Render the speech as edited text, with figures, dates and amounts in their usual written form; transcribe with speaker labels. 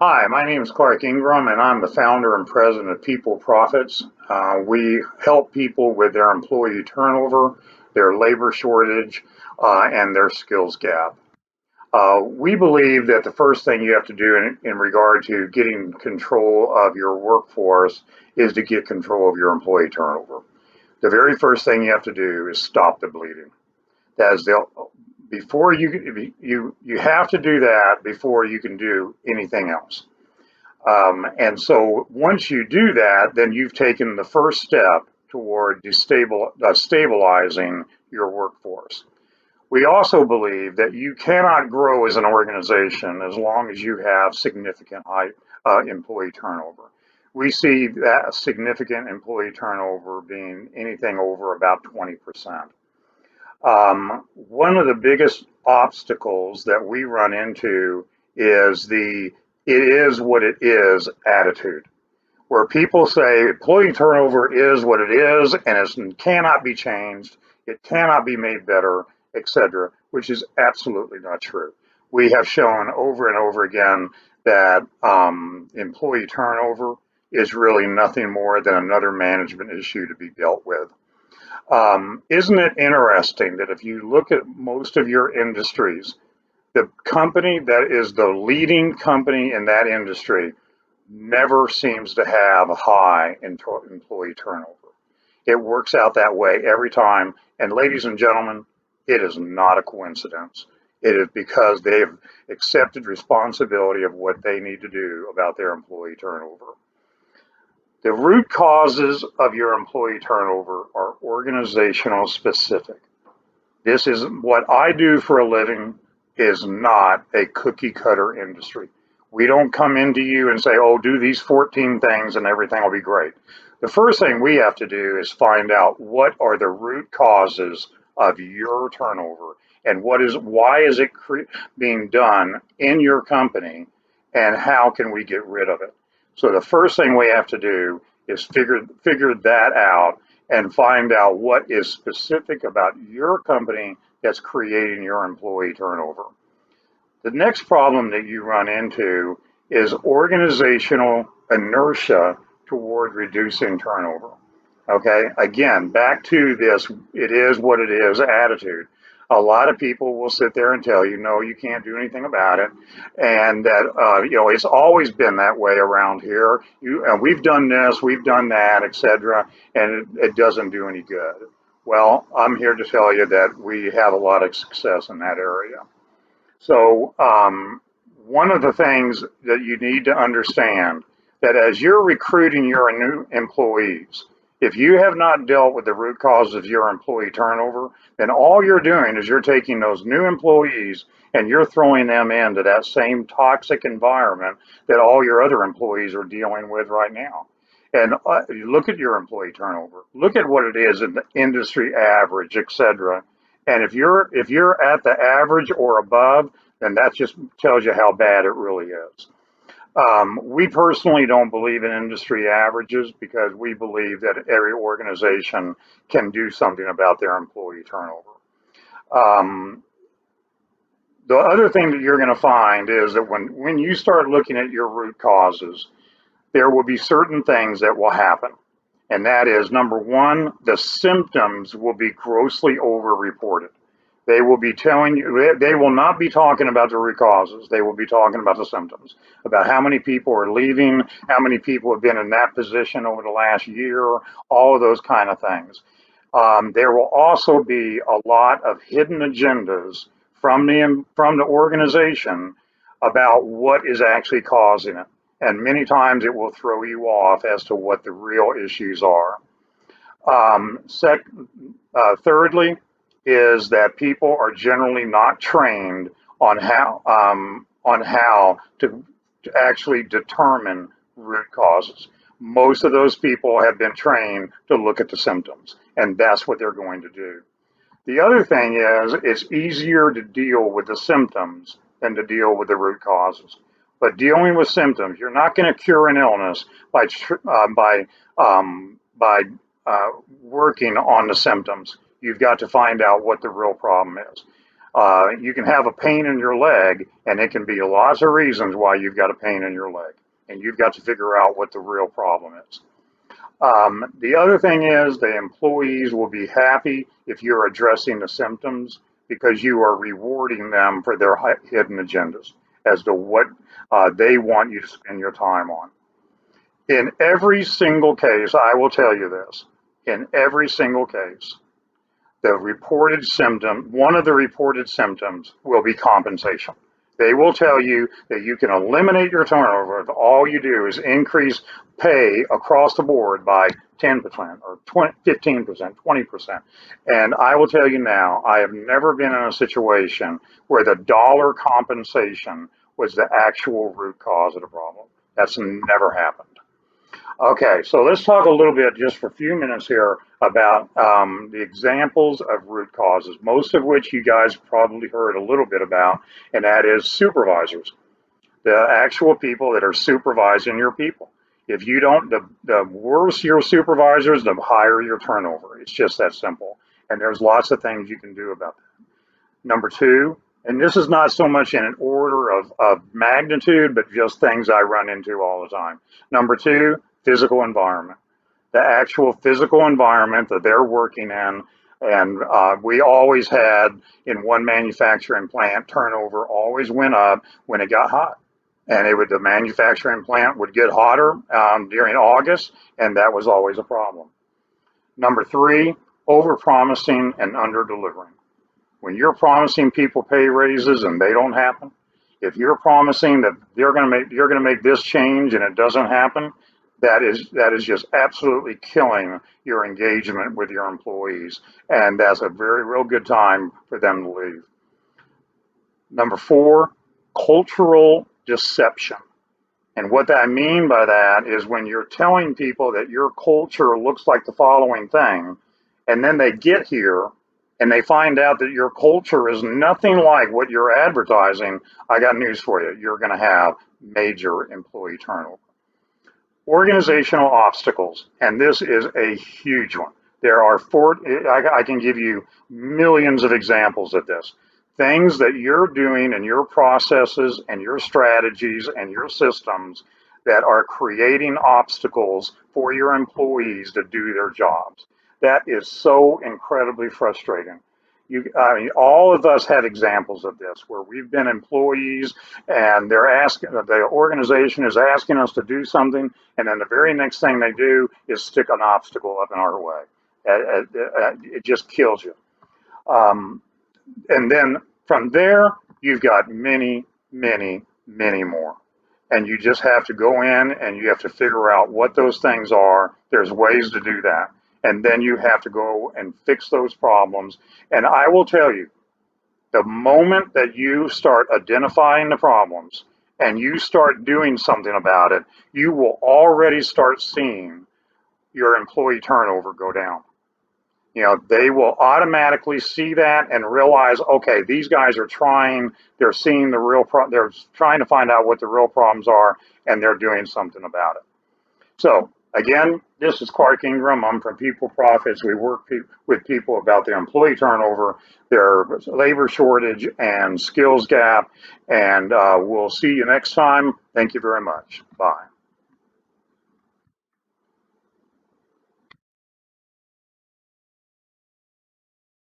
Speaker 1: Hi, my name is Clark Ingram, and I'm the founder and president of People Profits. We help people with their employee turnover, their labor shortage, and their skills gap. We believe that the first thing you have to do in regard to getting control of your workforce is to get control of your employee turnover. The very first thing you have to do is stop the bleeding. That is the before you have to do that before you can do anything else. And so once you do that, then you've taken the first step toward stabilizing your workforce. We also believe that you cannot grow as an organization as long as you have significant employee turnover. We see that significant employee turnover being anything over about 20%. One of the biggest obstacles that we run into is the "it is what it is" attitude, where people say employee turnover is what it is and it cannot be changed, it cannot be made better, etc., which is absolutely not true. We have shown over and over again that employee turnover is really nothing more than another management issue to be dealt with. Isn't it interesting that if you look at most of your industries, the company that is the leading company in that industry never seems to have a high employee turnover? It works out that way every time. And ladies and gentlemen, it is not a coincidence. It is because they've accepted responsibility of what they need to do about their employee turnover. The root causes of your employee turnover are organizational specific. This is what I do for a living is not a cookie cutter industry. We don't come into you and say, oh, do these 14 things and everything will be great. The first thing we have to do is find out what are the root causes of your turnover and why is it being done in your company and how can we get rid of it. So the first thing we have to do is figure that out and find out what is specific about your company that's creating your employee turnover. The next problem that you run into is organizational inertia toward reducing turnover. Okay, again, back to this "it is what it is" attitude. A lot of people will sit there and tell you, no, you can't do anything about it, and that it's always been that way around here. And we've done this, we've done that, etc., and it doesn't do any good. Well, I'm here to tell you that we have a lot of success in that area. So, one of the things that you need to understand that as you're recruiting your new employees, if you have not dealt with the root cause of your employee turnover, then all you're doing is you're taking those new employees and you're throwing them into that same toxic environment that all your other employees are dealing with right now. And you look at your employee turnover, look at what it is in the industry average, etc. And if you're at the average or above, then that just tells you how bad it really is. We personally don't believe in industry averages because we believe that every organization can do something about their employee turnover. Um, the other thing that you're going to find is that when you start looking at your root causes, there will be certain things that will happen. And that is number one, the symptoms will be grossly overreported. They will be telling you, they will not be talking about the root causes. They will be talking about the symptoms, about how many people are leaving, how many people have been in that position over the last year, all of those kind of things. There will also be a lot of hidden agendas from the organization about what is actually causing it. And many times it will throw you off as to what the real issues are. Thirdly, is that people are generally not trained on how to actually determine root causes. Most of those people have been trained to look at the symptoms, and that's what they're going to do. The other thing is, it's easier to deal with the symptoms than to deal with the root causes. But dealing with symptoms, you're not going to cure an illness by working on the symptoms. You've got to find out what the real problem is. You can have a pain in your leg, and it can be lots of reasons why you've got a pain in your leg, and you've got to figure out what the real problem is. The other thing is the employees will be happy if you're addressing the symptoms because you are rewarding them for their hidden agendas as to what they want you to spend your time on. In every single case, I will tell you this, in every single case, the reported symptom, one of the reported symptoms will be compensation. They will tell you that you can eliminate your turnover if all you do is increase pay across the board by 10% or 20, 15%, 20%. And I will tell you now, I have never been in a situation where the dollar compensation was the actual root cause of the problem. That's never happened. Okay, so let's talk a little bit, just for a few minutes here, about the examples of root causes, most of which you guys probably heard a little bit about, and that is supervisors, the actual people that are supervising your people. If you don't, the worse your supervisors, the higher your turnover. It's just that simple. And there's lots of things you can do about that. Number two, and this is not so much in an order of magnitude, but just things I run into all the time. Number two, physical environment, the actual physical environment that they're working in. And we always had in one manufacturing plant, turnover always went up when it got hot. And the manufacturing plant would get hotter during August, and that was always a problem. Number three, over promising and under delivering. When you're promising people pay raises and they don't happen, if you're promising that you're going to make this change and it doesn't happen, that is just absolutely killing your engagement with your employees, and that's a very real good time for them to leave. Number four, cultural deception. And what I mean by that is when you're telling people that your culture looks like the following thing, and then they get here and they find out that your culture is nothing like what you're advertising, I got news for you. You're going to have major employee turnover. Organizational obstacles, and this is a huge one. There are I can give you millions of examples of this. Things that you're doing in your processes and your strategies and your systems that are creating obstacles for your employees to do their jobs. That is so incredibly frustrating. I mean, all of us have examples of this where we've been employees and the organization is asking us to do something, and then the very next thing they do is stick an obstacle up in our way. It just kills you. And then from there, you've got many, many, many more. And you just have to go in and you have to figure out what those things are. There's ways to do that. And then you have to go and fix those problems. And I will tell you, the moment that you start identifying the problems and you start doing something about it, you will already start seeing your employee turnover go down. You know, they will automatically see that and realize, okay, these guys are trying, they're seeing the they're trying to find out what the real problems are, and they're doing something about it. So again, this is Clark Ingram. I'm from People Profits. We work with people about their employee turnover, their labor shortage, and skills gap. And we'll see you next time. Thank you very much. Bye.